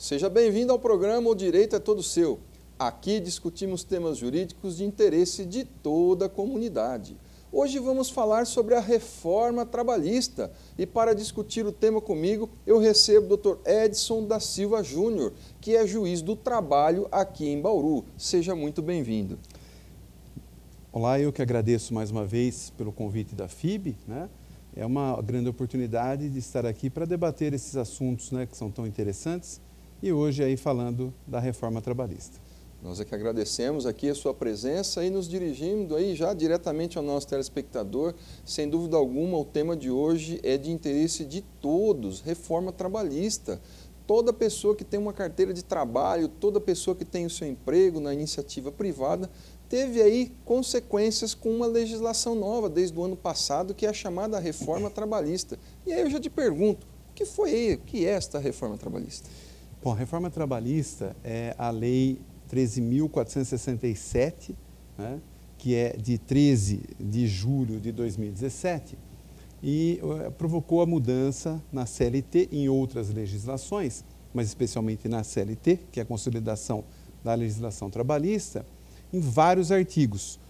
Seja bem-vindo ao programa O Direito é Todo Seu. Aqui discutimos temas jurídicos de interesse de toda a comunidade. Hoje vamos falar sobre a reforma trabalhista e para discutir o tema comigo eu recebo o Dr. Edson da Silva Júnior, que é juiz do trabalho aqui em Bauru. Seja muito bem-vindo. Olá, eu que agradeço mais uma vez pelo convite da FIB, né? É uma grande oportunidade de estar aqui para debater esses assuntos, né, que são tão interessantes e hoje aí falando da reforma trabalhista. Nós é que agradecemos aqui a sua presença e nos dirigindo aí já diretamente ao nosso telespectador. Sem dúvida alguma, o tema de hoje é de interesse de todos, reforma trabalhista. Toda pessoa que tem uma carteira de trabalho, toda pessoa que tem o seu emprego na iniciativa privada, teve aí consequências com uma legislação nova desde o ano passado, que é a chamada reforma trabalhista. E aí eu já te pergunto, o que é esta reforma trabalhista? Bom, a reforma trabalhista é a lei 13.467, né, que é de 13 de julho de 2017 e provocou a mudança na CLT e em outras legislações, mas especialmente na CLT, que é a consolidação da legislação trabalhista, em vários artigos,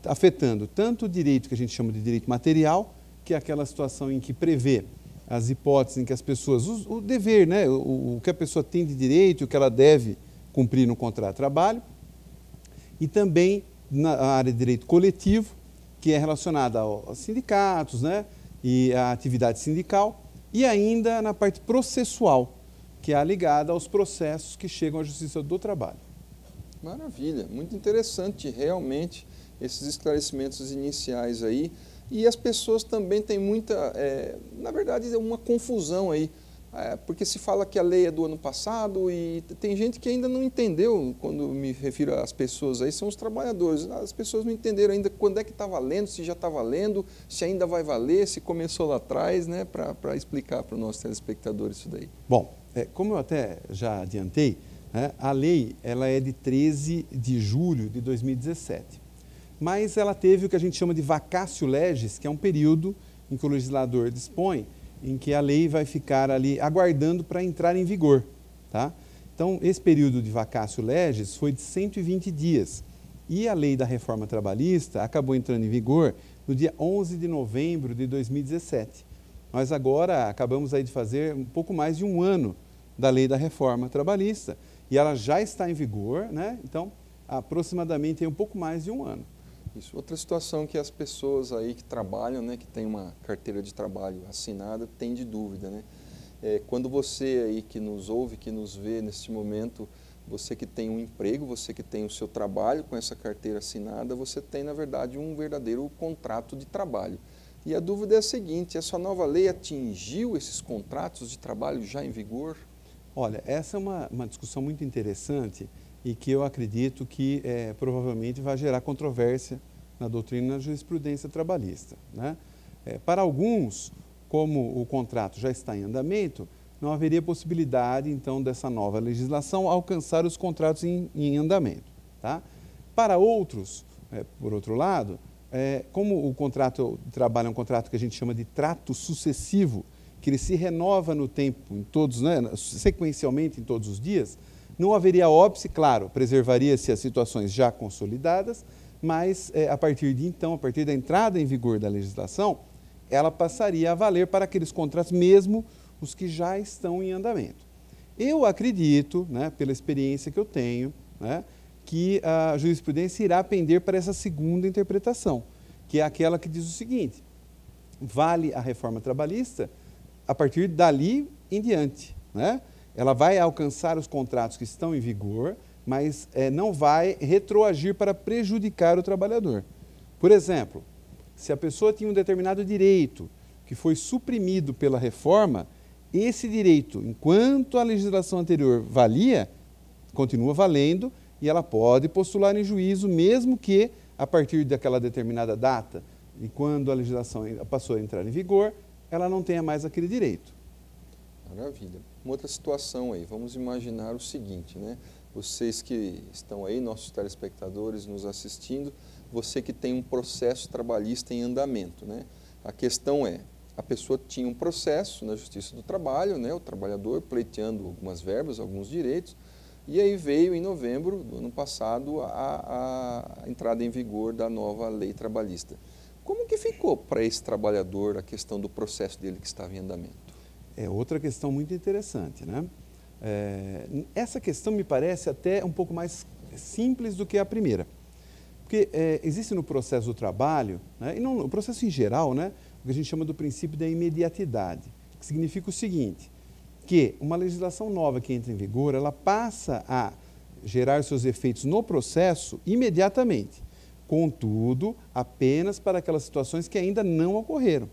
afetando tanto o direito que a gente chama de direito material, que é aquela situação em que prevê as hipóteses em que as pessoas, o dever, né, o que a pessoa tem de direito, o que ela deve cumprir no contrato de trabalho, e também na área de direito coletivo, que é relacionada aos sindicatos, né, e à atividade sindical, e ainda na parte processual, que é ligada aos processos que chegam à Justiça do Trabalho. Maravilha, muito interessante realmente esses esclarecimentos iniciais aí. E as pessoas também têm muita, na verdade, uma confusão aí, porque se fala que a lei é do ano passado e tem gente que ainda não entendeu, quando me refiro às pessoas aí, são os trabalhadores. As pessoas não entenderam ainda quando é que está valendo, se já está valendo, se ainda vai valer, se começou lá atrás, né, para explicar para o nosso telespectador isso daí. Bom, como eu até já adiantei, a lei ela é de 13 de julho de 2017, mas ela teve o que a gente chama de vacatio legis, que é um período em que o legislador dispõe, em que a lei vai ficar ali aguardando para entrar em vigor. Tá? Então, esse período de vacatio legis foi de 120 dias e a lei da reforma trabalhista acabou entrando em vigor no dia 11 de novembro de 2017. Nós agora acabamos aí de fazer um pouco mais de um ano da lei da reforma trabalhista, e ela já está em vigor, né? Então, aproximadamente um pouco mais de um ano. Isso. Outra situação que as pessoas aí que trabalham, né, que tem uma carteira de trabalho assinada, tem de dúvida, né? Quando você aí que nos ouve, que nos vê neste momento, você que tem um emprego, você que tem o seu trabalho com essa carteira assinada, você tem, na verdade, um verdadeiro contrato de trabalho. E a dúvida é a seguinte, essa nova lei atingiu esses contratos de trabalho já em vigor? Olha, essa é uma discussão muito interessante e que eu acredito que provavelmente vai gerar controvérsia na doutrina e na jurisprudência trabalhista, né? Para alguns, como o contrato já está em andamento, não haveria possibilidade, então, dessa nova legislação alcançar os contratos em andamento. Tá? Para outros, por outro lado, como o contrato de trabalho é um contrato que a gente chama de trato sucessivo, que ele se renova no tempo, em todos, né, sequencialmente em todos os dias, não haveria óbice, claro, preservaria-se as situações já consolidadas, mas a partir de então, a partir da entrada em vigor da legislação, ela passaria a valer para aqueles contratos, mesmo os que já estão em andamento. Eu acredito, né, pela experiência que eu tenho, né, que a jurisprudência irá pender para essa segunda interpretação, que é aquela que diz o seguinte: vale a reforma trabalhista a partir dali em diante, né? Ela vai alcançar os contratos que estão em vigor, mas não vai retroagir para prejudicar o trabalhador. Por exemplo, se a pessoa tinha um determinado direito que foi suprimido pela reforma, esse direito, enquanto a legislação anterior valia, continua valendo e ela pode postular em juízo, mesmo que a partir daquela determinada data, e quando a legislação passou a entrar em vigor, ela não tenha mais aquele direito. Maravilha. Uma outra situação aí, vamos imaginar o seguinte, né? Vocês que estão aí, nossos telespectadores nos assistindo, você que tem um processo trabalhista em andamento, né? A questão é, a pessoa tinha um processo na Justiça do Trabalho, né, o trabalhador pleiteando algumas verbas, alguns direitos, e aí veio em novembro do ano passado a entrada em vigor da nova lei trabalhista. Como que ficou para esse trabalhador a questão do processo dele que estava em andamento? É outra questão muito interessante, né? Essa questão me parece até um pouco mais simples do que a primeira. Porque existe no processo do trabalho, né, e no processo em geral, né, o que a gente chama do princípio da imediatidade, que significa o seguinte, que uma legislação nova que entra em vigor, ela passa a gerar seus efeitos no processo imediatamente, contudo, apenas para aquelas situações que ainda não ocorreram.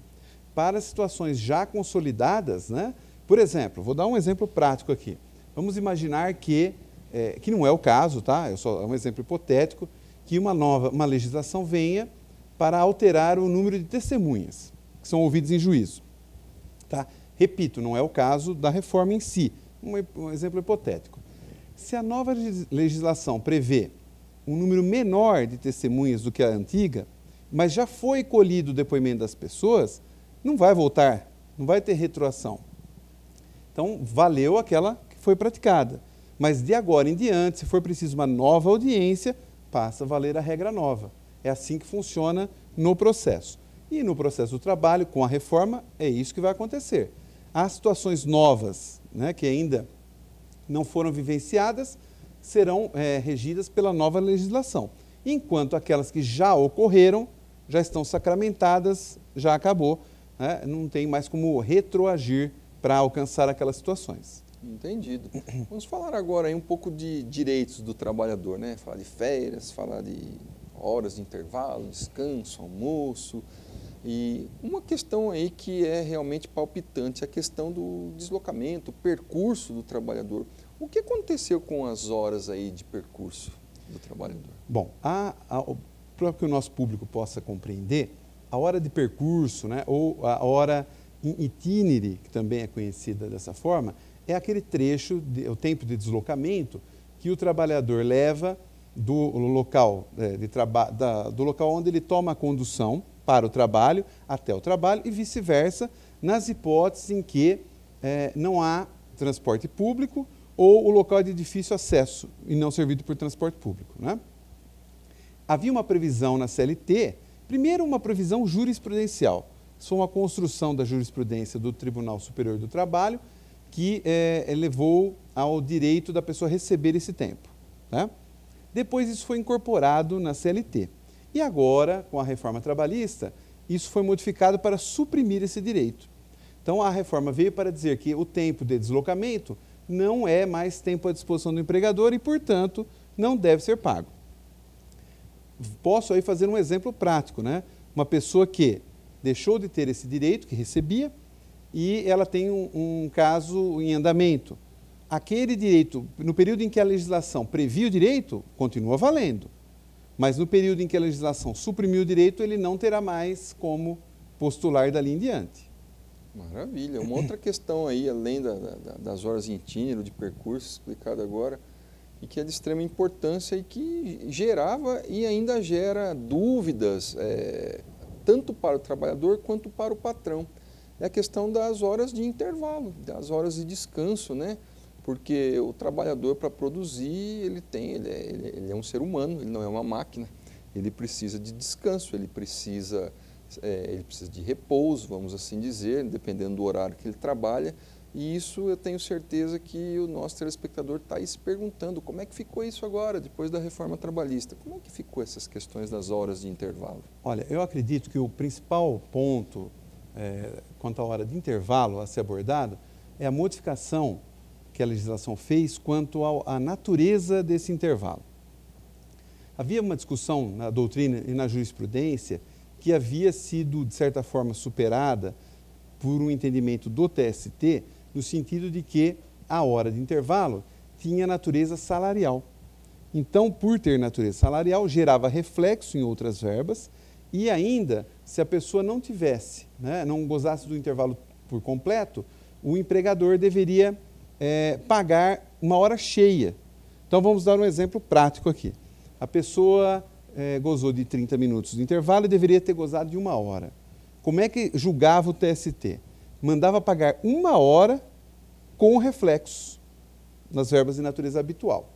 Para situações já consolidadas, né, por exemplo, vou dar um exemplo prático aqui. Vamos imaginar que não é o caso, tá? É um exemplo hipotético, que uma legislação venha para alterar o número de testemunhas que são ouvidas em juízo. Tá? Repito, não é o caso da reforma em si, um exemplo hipotético. Se a nova legislação prevê um número menor de testemunhas do que a antiga, mas já foi colhido o depoimento das pessoas, não vai voltar, não vai ter retroação. Então, valeu aquela que foi praticada. Mas de agora em diante, se for preciso uma nova audiência, passa a valer a regra nova. É assim que funciona no processo. E no processo do trabalho, com a reforma, é isso que vai acontecer. As situações novas, né, que ainda não foram vivenciadas, serão regidas pela nova legislação. Enquanto aquelas que já ocorreram, já estão sacramentadas, já acabou, né, não tem mais como retroagir para alcançar aquelas situações. Entendido. Vamos falar agora aí um pouco de direitos do trabalhador, né? Falar de férias, falar de horas de intervalo, descanso, almoço. E uma questão aí que é realmente palpitante, a questão do deslocamento, o percurso do trabalhador. O que aconteceu com as horas aí de percurso do trabalhador? Bom, para que o nosso público possa compreender, a hora de percurso, né, ou a hora in itinere, que também é conhecida dessa forma, é aquele trecho, o tempo de deslocamento que o trabalhador leva do local do local onde ele toma a condução para o trabalho até o trabalho e vice-versa, nas hipóteses em que não há transporte público ou o local é de difícil acesso e não servido por transporte público, né? Havia uma previsão na CLT, primeiro uma previsão jurisprudencial, isso foi uma construção da jurisprudência do Tribunal Superior do Trabalho, que levou ao direito da pessoa receber esse tempo, né? Depois isso foi incorporado na CLT. E agora, com a reforma trabalhista, isso foi modificado para suprimir esse direito. Então, a reforma veio para dizer que o tempo de deslocamento não é mais tempo à disposição do empregador e, portanto, não deve ser pago. Posso aí fazer um exemplo prático, né? Uma pessoa que deixou de ter esse direito, que recebia, e ela tem um caso em andamento. Aquele direito, no período em que a legislação previa o direito, continua valendo. Mas no período em que a legislação suprimiu o direito, ele não terá mais como postular dali em diante. Maravilha. Uma outra questão aí, além das horas em itinerário, de percurso explicado agora, e que é de extrema importância e que gerava e ainda gera dúvidas, tanto para o trabalhador quanto para o patrão. É a questão das horas de intervalo, das horas de descanso, né? Porque o trabalhador, para produzir, ele é um ser humano, ele não é uma máquina. Ele precisa de descanso, ele precisa de repouso, vamos assim dizer, dependendo do horário que ele trabalha. E isso eu tenho certeza que o nosso telespectador está aí se perguntando como é que ficou isso agora, depois da reforma trabalhista. Como é que ficou essas questões das horas de intervalo? Olha, eu acredito que o principal ponto quanto à hora de intervalo a ser abordado é a modificação que a legislação fez quanto à natureza desse intervalo. Havia uma discussão na doutrina e na jurisprudência que havia sido, de certa forma, superada por um entendimento do TST, no sentido de que a hora de intervalo tinha natureza salarial. Então, por ter natureza salarial, gerava reflexo em outras verbas e ainda, se a pessoa não tivesse, né, não gozasse do intervalo por completo, o empregador deveria pagar uma hora cheia. Então, vamos dar um exemplo prático aqui. A pessoa gozou de 30 minutos de intervalo e deveria ter gozado de 1 hora. como é que julgava o TST? Mandava pagar 1 hora com reflexos nas verbas de natureza habitual.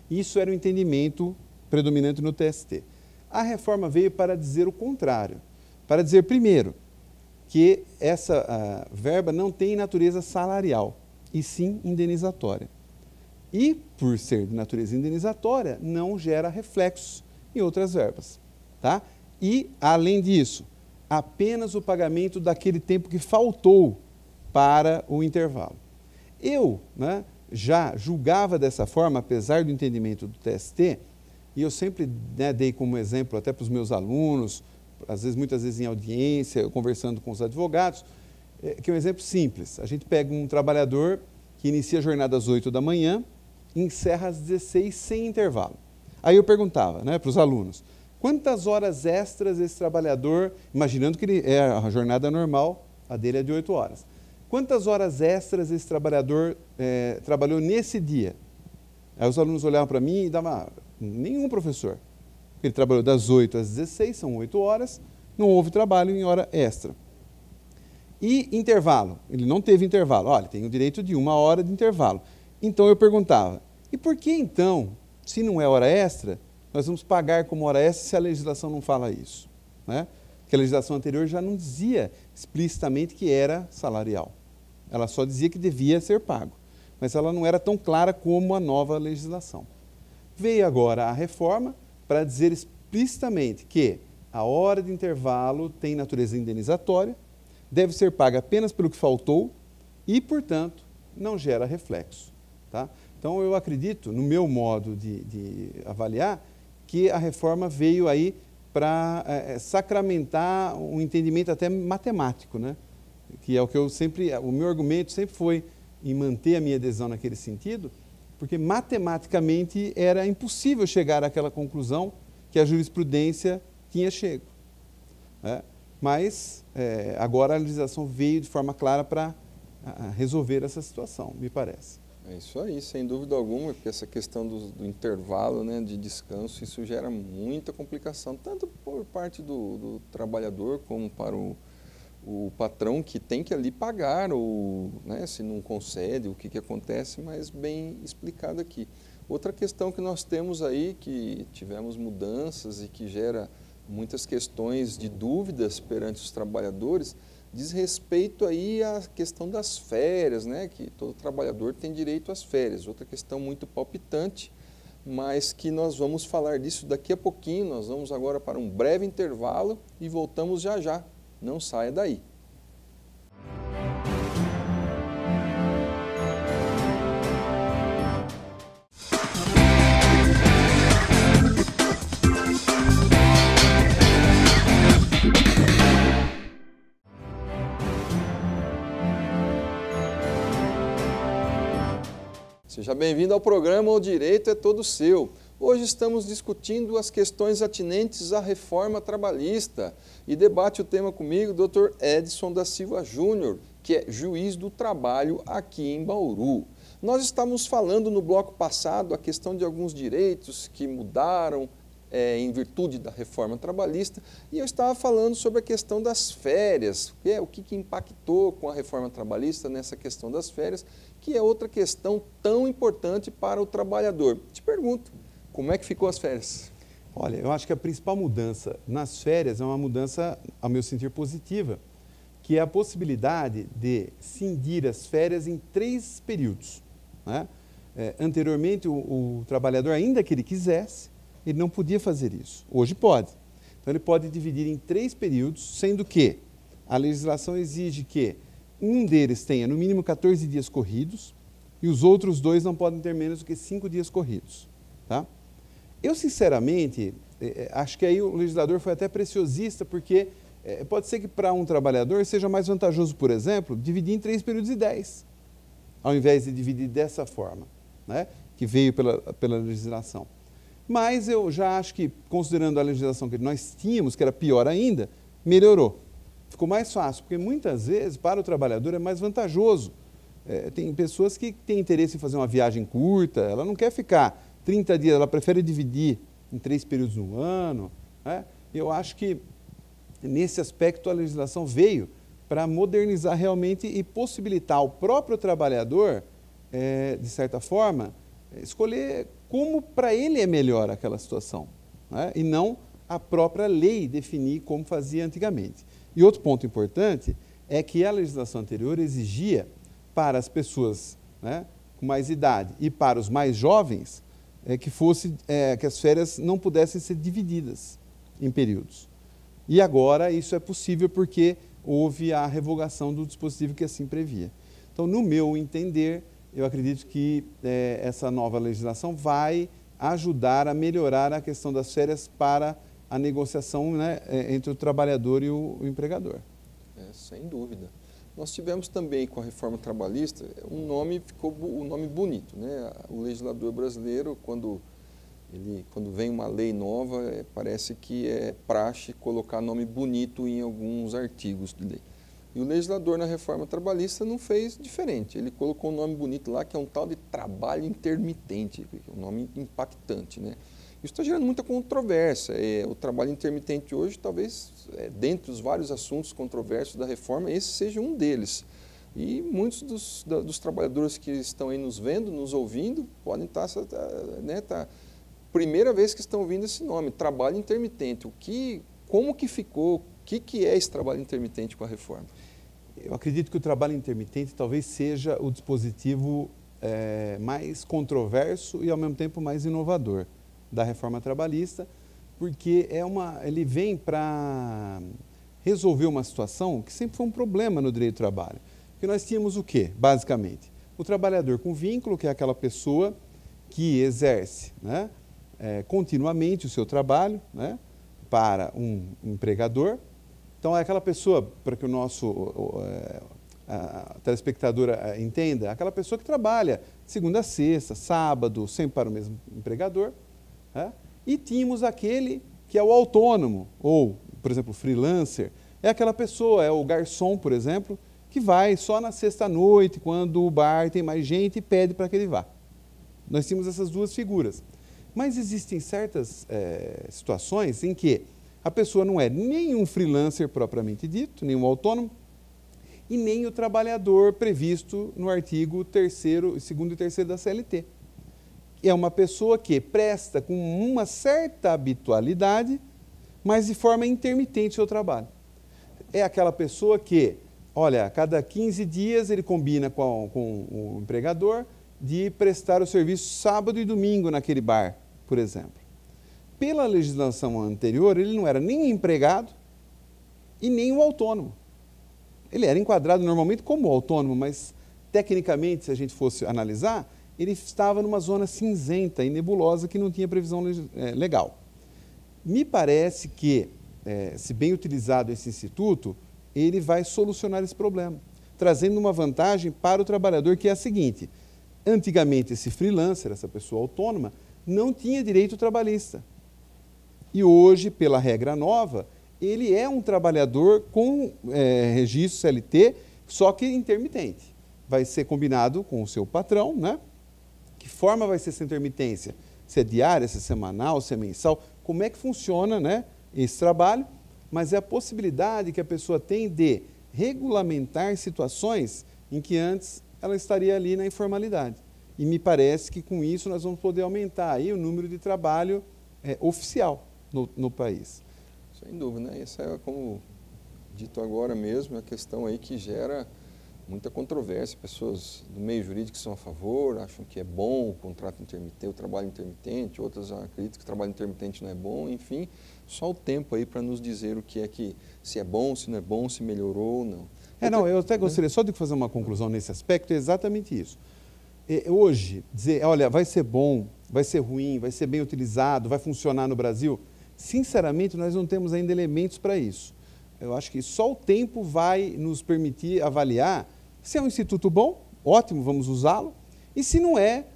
Isso era o entendimento predominante no TST. A reforma veio para dizer o contrário, para dizer, primeiro, que essa verba não tem natureza salarial, e sim indenizatória. E, por ser de natureza indenizatória, não gera reflexos em outras verbas. Tá? E, além disso, apenas o pagamento daquele tempo que faltou para o intervalo. Eu, já julgava dessa forma, apesar do entendimento do TST, e eu sempre dei como exemplo até para os meus alunos, muitas vezes em audiência, conversando com os advogados, que é um exemplo simples. A gente pega um trabalhador que inicia a jornada às 8 da manhã e encerra às 16 sem intervalo. Aí eu perguntava para os alunos, quantas horas extras esse trabalhador, imaginando que a jornada normal, a dele é de 8 horas, quantas horas extras esse trabalhador trabalhou nesse dia? Aí os alunos olhavam para mim e davam, nenhum professor. Ele trabalhou das 8 às 16, são 8 horas, não houve trabalho em hora extra. E intervalo? Ele não teve intervalo. Olha, tem o direito de 1 hora de intervalo. Então eu perguntava, e por que então, se não é hora extra, nós vamos pagar como hora extra se a legislação não fala isso? Porque a legislação anterior já não dizia explicitamente que era salarial. Ela só dizia que devia ser pago. Mas ela não era tão clara como a nova legislação. Veio agora a reforma para dizer explicitamente que a hora de intervalo tem natureza indenizatória, deve ser paga apenas pelo que faltou e, portanto, não gera reflexo. Tá? Então, eu acredito, no meu modo de avaliar, que a reforma veio aí para sacramentar um entendimento até matemático, que é o que o meu argumento sempre foi em manter a minha adesão naquele sentido, porque matematicamente era impossível chegar àquela conclusão que a jurisprudência tinha chego. Mas agora a legislação veio de forma clara para resolver essa situação, me parece. É isso aí, sem dúvida alguma, porque essa questão do intervalo de descanso, isso gera muita complicação, tanto por parte do trabalhador como para o patrão, que tem que ali pagar, ou se não concede, o que acontece, mas bem explicado aqui. Outra questão que nós temos aí, que tivemos mudanças e que gera muitas questões de dúvidas perante os trabalhadores, diz respeito aí à questão das férias, que todo trabalhador tem direito às férias. Outra questão muito palpitante, mas que nós vamos falar disso daqui a pouquinho. Nós vamos agora para um breve intervalo e voltamos já já. Não saia daí. Seja bem-vindo ao programa O Direito é Todo Seu. Hoje estamos discutindo as questões atinentes à reforma trabalhista e debate o tema comigo o Dr. Edson da Silva Júnior, que é juiz do trabalho aqui em Bauru. Nós estávamos falando no bloco passado a questão de alguns direitos que mudaram em virtude da reforma trabalhista, e eu estava falando sobre a questão das férias, o que impactou com a reforma trabalhista nessa questão das férias, que é outra questão tão importante para o trabalhador. Te pergunto, como é que ficou as férias? Olha, eu acho que a principal mudança nas férias é uma mudança, ao meu sentir, positiva, que é a possibilidade de cindir as férias em 3 períodos. Anteriormente, o trabalhador, ainda que ele quisesse, ele não podia fazer isso. Hoje pode. Então, ele pode dividir em 3 períodos, sendo que a legislação exige que um deles tenha no mínimo 14 dias corridos e os outros 2 não podem ter menos do que 5 dias corridos. Tá? Eu, sinceramente, acho que aí o legislador foi até preciosista, porque pode ser que para um trabalhador seja mais vantajoso, por exemplo, dividir em 3 períodos de 10, ao invés de dividir dessa forma, que veio pela legislação. Mas eu já acho que, considerando a legislação que nós tínhamos, que era pior ainda, melhorou. Ficou mais fácil, porque muitas vezes, para o trabalhador, é mais vantajoso. Tem pessoas que têm interesse em fazer uma viagem curta, ela não quer ficar 30 dias, ela prefere dividir em 3 períodos no ano. Eu acho que nesse aspecto, a legislação veio para modernizar realmente e possibilitar ao próprio trabalhador, de certa forma, escolher como para ele é melhor aquela situação, né? E não a própria lei definir como fazia antigamente. E outro ponto importante é que a legislação anterior exigia para as pessoas, né, com mais idade e para os mais jovens que as férias não pudessem ser divididas em períodos. E agora isso é possível porque houve a revogação do dispositivo que assim previa. Então, no meu entender, eu acredito que essa nova legislação vai ajudar a melhorar a questão das férias para a negociação, né, entre o trabalhador e o empregador. Sem dúvida. Nós tivemos também com a reforma trabalhista ficou um nome bonito, né? O legislador brasileiro, quando vem uma lei nova, parece que é praxe colocar nome bonito em alguns artigos de lei. E o legislador na reforma trabalhista não fez diferente. Ele colocou um nome bonito lá, que é um tal de trabalho intermitente, um nome impactante, né? Isso está gerando muita controvérsia. O trabalho intermitente hoje, talvez, dentre os vários assuntos controversos da reforma, esse seja um deles. E muitos dos trabalhadores que estão aí nos vendo, nos ouvindo, podem estar, né, primeira vez que estão ouvindo esse nome, trabalho intermitente. Como que ficou, o que é esse trabalho intermitente com a reforma? Eu acredito que o trabalho intermitente talvez seja o dispositivo mais controverso e, ao mesmo tempo, mais inovador da reforma trabalhista, porque ele vem para resolver uma situação que sempre foi um problema no direito do trabalho. Porque nós tínhamos o quê, basicamente? O trabalhador com vínculo, que é aquela pessoa que exerce, né, continuamente o seu trabalho, né, para um empregador. Então, é aquela pessoa, para que o nosso a telespectadora entenda, aquela pessoa que trabalha de segunda a sexta, sábado, sempre para o mesmo empregador. E tínhamos aquele que é o autônomo, ou, por exemplo, o freelancer, é aquela pessoa, é o garçom, por exemplo, que vai só na sexta-noite, quando o bar tem mais gente, e pede para que ele vá. Nós tínhamos essas duas figuras. Mas existem certas situações em que a pessoa não é nem um freelancer propriamente dito, nem um autônomo, e nem o trabalhador previsto no artigo 2º e 3º da CLT. É uma pessoa que presta com uma certa habitualidade, mas de forma intermitente o seu trabalho. É aquela pessoa que, olha, a cada 15 dias ele combina com o empregador de prestar o serviço sábado e domingo naquele bar, por exemplo. Pela legislação anterior, ele não era nem empregado e nem o autônomo. Ele era enquadrado normalmente como autônomo, mas tecnicamente, se a gente fosse analisar, ele estava numa zona cinzenta e nebulosa que não tinha previsão legal. Me parece que, se bem utilizado esse instituto, ele vai solucionar esse problema, trazendo uma vantagem para o trabalhador, que é a seguinte: antigamente esse freelancer, essa pessoa autônoma, não tinha direito trabalhista. E hoje, pela regra nova, ele é um trabalhador com registro CLT, só que intermitente. Vai ser combinado com o seu patrão, né? Que forma vai ser essa intermitência? Se é diária, se é semanal, se é mensal? Como é que funciona, né, esse trabalho? Mas é a possibilidade que a pessoa tem de regulamentar situações em que antes ela estaria ali na informalidade. E me parece que com isso nós vamos poder aumentar aí o número de trabalho oficial no país. Sem dúvida, né? Essa é, como dito agora mesmo, a questão aí que gera muita controvérsia. Pessoas do meio jurídico são a favor, acham que é bom o contrato intermitente, o trabalho intermitente, outras acreditam que o trabalho intermitente não é bom, enfim, só o tempo aí para nos dizer o que é que, se é bom, se não é bom, se melhorou ou não. Eu até gostaria só de fazer uma conclusão nesse aspecto, é exatamente isso. Hoje, dizer, olha, vai ser bom, vai ser ruim, vai ser bem utilizado, vai funcionar no Brasil, sinceramente, nós não temos ainda elementos para isso. Eu acho que só o tempo vai nos permitir avaliar se é um instituto bom, ótimo, vamos usá-lo, e se não é,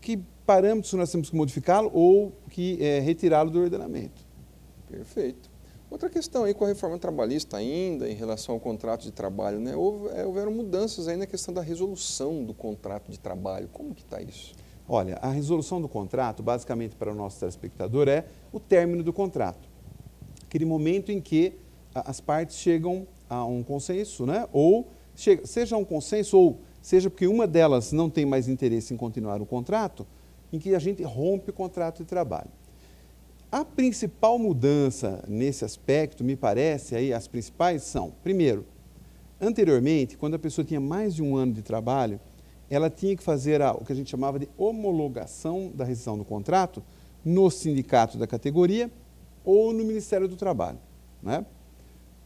que parâmetros nós temos que modificá-lo ou que retirá-lo do ordenamento. Perfeito. Outra questão aí com a reforma trabalhista ainda, em relação ao contrato de trabalho, né? Houveram mudanças aí na questão da resolução do contrato de trabalho. Como que está isso? Olha, a resolução do contrato, basicamente para o nosso telespectador, é o término do contrato. Aquele momento em que as partes chegam a um consenso, né? Ou seja um consenso, ou seja porque uma delas não tem mais interesse em continuar o contrato, em que a gente rompe o contrato de trabalho. A principal mudança nesse aspecto, me parece, aí as principais são, primeiro, anteriormente, quando a pessoa tinha mais de um ano de trabalho, ela tinha que fazer o que a gente chamava de homologação da rescisão do contrato no sindicato da categoria ou no Ministério do Trabalho, né?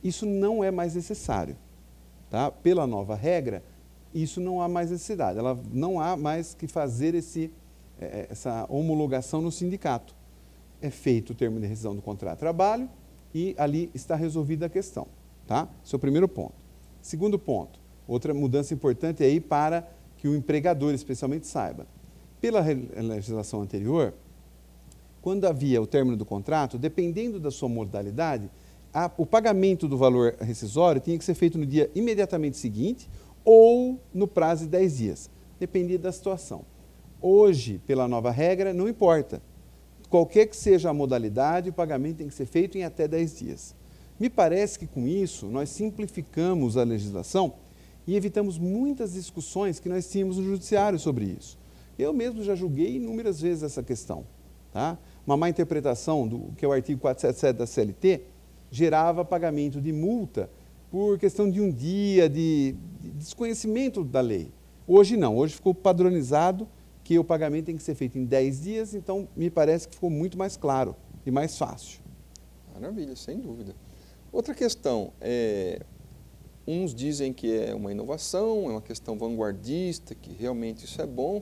Isso não é mais necessário, tá? Pela nova regra, isso não há mais necessidade, ela não há mais que fazer essa homologação no sindicato. É feito o termo de rescisão do contrato de trabalho e ali está resolvida a questão, tá? Esse é o primeiro ponto. Segundo ponto, outra mudança importante aí para que o empregador especialmente saiba. Pela legislação anterior, quando havia o término do contrato, dependendo da sua modalidade, o pagamento do valor rescisório tinha que ser feito no dia imediatamente seguinte ou no prazo de 10 dias, dependia da situação. Hoje, pela nova regra, não importa. Qualquer que seja a modalidade, o pagamento tem que ser feito em até 10 dias. Me parece que com isso nós simplificamos a legislação e evitamos muitas discussões que nós tínhamos no judiciário sobre isso. Eu mesmo já julguei inúmeras vezes essa questão, tá? Uma má interpretação do que é o artigo 477 da CLT gerava pagamento de multa por questão de um dia, de desconhecimento da lei. Hoje não, hoje ficou padronizado que o pagamento tem que ser feito em 10 dias, então me parece que ficou muito mais claro e mais fácil. Maravilha, sem dúvida. Outra questão, uns dizem que é uma inovação, é uma questão vanguardista, que realmente isso é bom,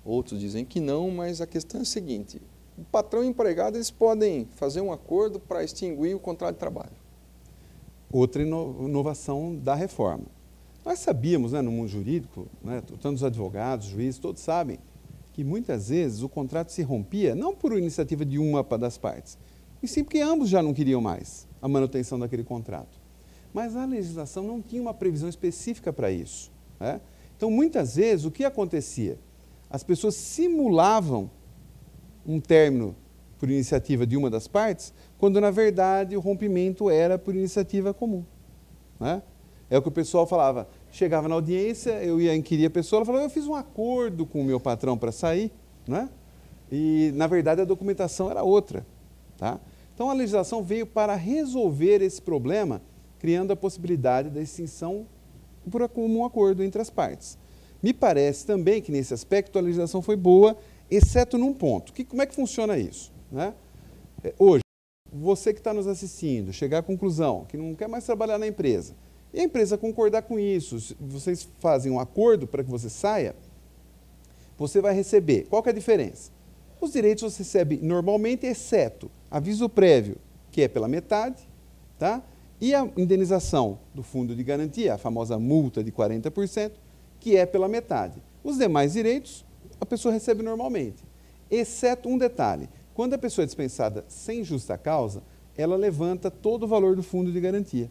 outros dizem que não, mas a questão é a seguinte, o patrão e o empregado eles podem fazer um acordo para extinguir o contrato de trabalho. Outra inovação da reforma. Nós sabíamos, né, no mundo jurídico, né, tanto os advogados, juízes, todos sabem, que muitas vezes o contrato se rompia não por iniciativa de uma das partes, e sim porque ambos já não queriam mais a manutenção daquele contrato. Mas a legislação não tinha uma previsão específica para isso, né? Então, muitas vezes, o que acontecia? As pessoas simulavam um término por iniciativa de uma das partes, quando, na verdade, o rompimento era por iniciativa comum, né? É o que o pessoal falava, chegava na audiência, eu ia inquirir a pessoa, ela falava, eu fiz um acordo com o meu patrão para sair, né? E, na verdade, a documentação era outra, tá? Então, a legislação veio para resolver esse problema, criando a possibilidade da extinção por comum acordo entre as partes. Me parece também que, nesse aspecto, a legislação foi boa, exceto num ponto. Como é que funciona isso, né? Hoje, você que está nos assistindo, chegar à conclusão que não quer mais trabalhar na empresa, e a empresa concordar com isso, vocês fazem um acordo para que você saia, você vai receber. Qual que é a diferença? Os direitos você recebe normalmente, exceto aviso prévio, que é pela metade, tá? E a indenização do fundo de garantia, a famosa multa de 40%, que é pela metade. Os demais direitos, a pessoa recebe normalmente, exceto um detalhe. Quando a pessoa é dispensada sem justa causa, ela levanta todo o valor do fundo de garantia.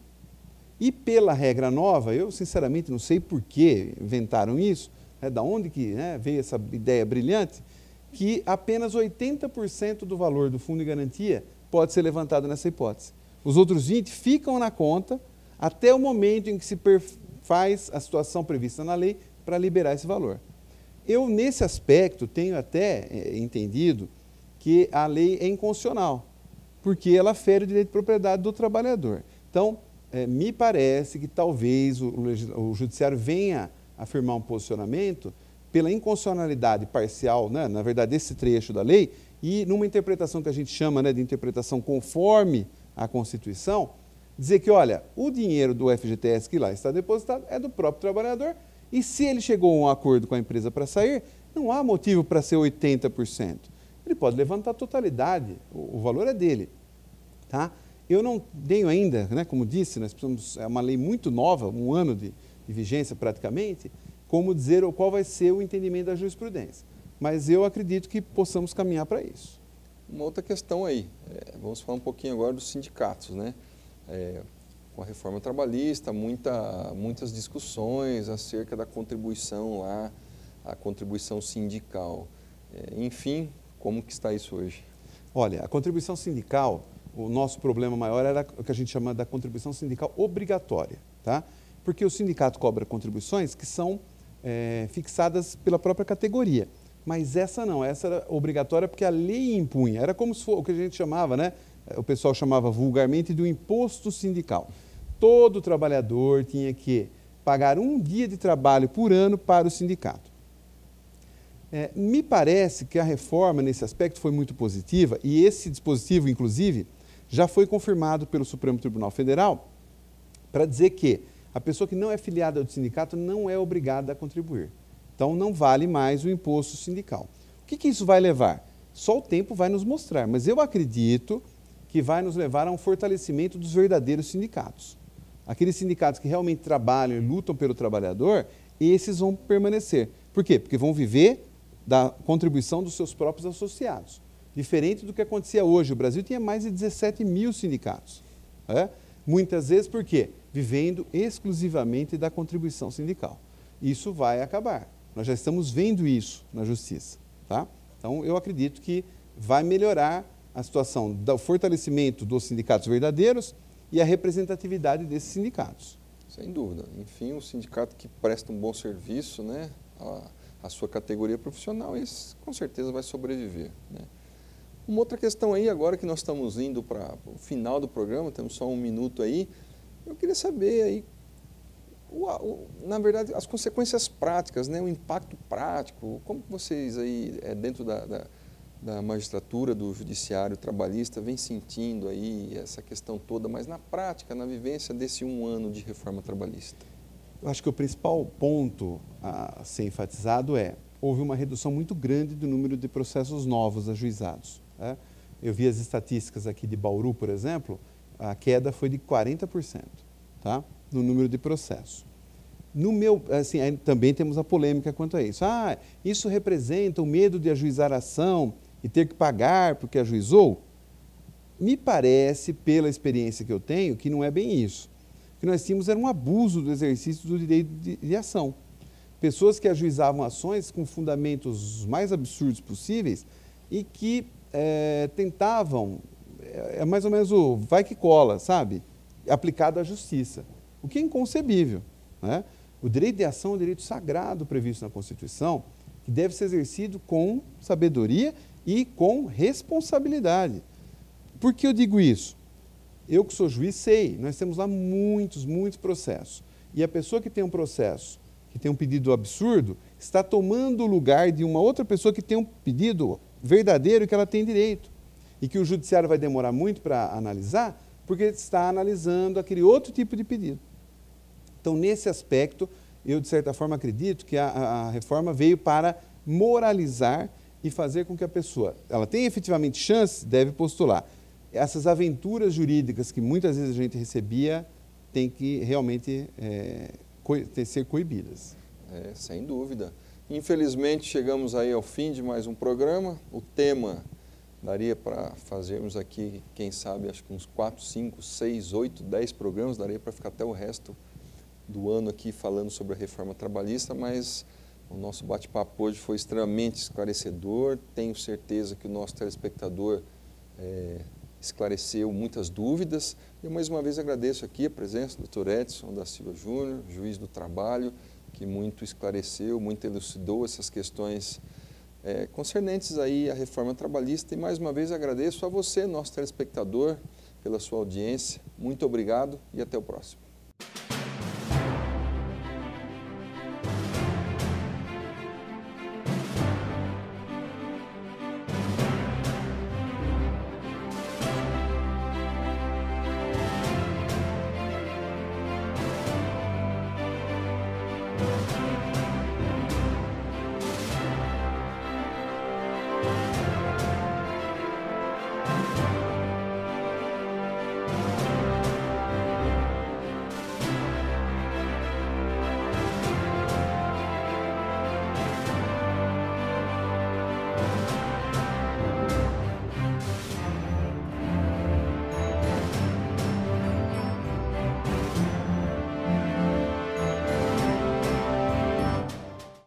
E pela regra nova, eu sinceramente não sei por que inventaram isso, da onde que, né, veio essa ideia brilhante, que apenas 80% do valor do fundo de garantia pode ser levantado nessa hipótese. Os outros 20% ficam na conta até o momento em que se faz a situação prevista na lei para liberar esse valor. Eu, nesse aspecto, tenho até entendido que a lei é inconstitucional, porque ela fere o direito de propriedade do trabalhador. Então, me parece que talvez o judiciário venha afirmar um posicionamento pela inconstitucionalidade parcial, né, na verdade, desse trecho da lei, e numa interpretação que a gente chama, né, de interpretação conforme a Constituição, dizer que, olha, o dinheiro do FGTS que lá está depositado é do próprio trabalhador, e se ele chegou a um acordo com a empresa para sair, não há motivo para ser 80%. Ele pode levantar a totalidade, o valor é dele, tá? Eu não tenho ainda, né, como disse, nós precisamos, é uma lei muito nova, um ano de vigência praticamente, como dizer qual vai ser o entendimento da jurisprudência. Mas eu acredito que possamos caminhar para isso. Uma outra questão aí, vamos falar um pouquinho agora dos sindicatos, né? Com a reforma trabalhista, muitas discussões acerca da contribuição lá, a contribuição sindical. Enfim, como que está isso hoje? Olha, a contribuição sindical, o nosso problema maior era o que a gente chama da contribuição sindical obrigatória, tá? Porque o sindicato cobra contribuições que são fixadas pela própria categoria. Mas essa não, essa era obrigatória porque a lei impunha. Era como se fosse o que a gente chamava, né? O pessoal chamava vulgarmente do imposto sindical. Todo trabalhador tinha que pagar um dia de trabalho por ano para o sindicato. Me parece que a reforma nesse aspecto foi muito positiva e esse dispositivo, inclusive, já foi confirmado pelo Supremo Tribunal Federal para dizer que a pessoa que não é filiada ao sindicato não é obrigada a contribuir. Então, não vale mais o imposto sindical. O que isso vai levar? Só o tempo vai nos mostrar, mas eu acredito que vai nos levar a um fortalecimento dos verdadeiros sindicatos. Aqueles sindicatos que realmente trabalham e lutam pelo trabalhador, esses vão permanecer. Por quê? Porque vão viver da contribuição dos seus próprios associados. Diferente do que acontecia hoje. O Brasil tinha mais de 17 mil sindicatos. Muitas vezes, por quê? Vivendo exclusivamente da contribuição sindical. Isso vai acabar. Nós já estamos vendo isso na Justiça. Tá? Então, eu acredito que vai melhorar a situação do fortalecimento dos sindicatos verdadeiros e a representatividade desses sindicatos. Sem dúvida. Enfim, um sindicato que presta um bom serviço, né, à sua categoria profissional, esse com certeza vai sobreviver. Né? Uma outra questão aí, agora que nós estamos indo para o final do programa, temos só um minuto aí, eu queria saber aí, na verdade, as consequências práticas, né, o impacto prático, como vocês aí, dentro da magistratura, do judiciário trabalhista, vem sentindo aí essa questão toda, mas na prática, na vivência desse 1 ano de reforma trabalhista? Eu acho que o principal ponto a ser enfatizado houve uma redução muito grande do número de processos novos ajuizados. Eu vi as estatísticas aqui de Bauru, por exemplo, a queda foi de 40%, tá? No número de processos. Também temos a polêmica quanto a isso. Isso representa o medo de ajuizar a ação e ter que pagar porque ajuizou? Me parece, pela experiência que eu tenho, que não é bem isso. O que nós tínhamos era um abuso do exercício do direito de ação. Pessoas que ajuizavam ações com fundamentos mais absurdos possíveis e que tentavam, mais ou menos o vai que cola, sabe? Aplicado à justiça, o que é inconcebível. Né? O direito de ação é um direito sagrado previsto na Constituição, que deve ser exercido com sabedoria e com responsabilidade. Por que eu digo isso? Eu que sou juiz sei, nós temos lá muitos processos. E a pessoa que tem um processo, que tem um pedido absurdo, está tomando o lugar de uma outra pessoa que tem um pedido verdadeiro que ela tem direito. E que o judiciário vai demorar muito para analisar, porque está analisando aquele outro tipo de pedido. Então, nesse aspecto, eu, de certa forma, acredito que a reforma veio para moralizar e fazer com que a pessoa, ela tenha efetivamente chance, deve postular. Essas aventuras jurídicas que muitas vezes a gente recebia, tem que realmente ser coibidas. Sem dúvida. Infelizmente, chegamos aí ao fim de mais um programa. O tema daria para fazermos aqui, quem sabe, acho que uns 4, 5, 6, 8, 10 programas, daria para ficar até o resto do ano aqui falando sobre a reforma trabalhista, mas o nosso bate-papo hoje foi extremamente esclarecedor. Tenho certeza que o nosso telespectador esclareceu muitas dúvidas. Eu mais uma vez agradeço aqui a presença do Dr. Edson da Silva Júnior, juiz do trabalho, que muito esclareceu, muito elucidou essas questões concernentes aí à reforma trabalhista. E mais uma vez agradeço a você, nosso telespectador, pela sua audiência. Muito obrigado e até o próximo.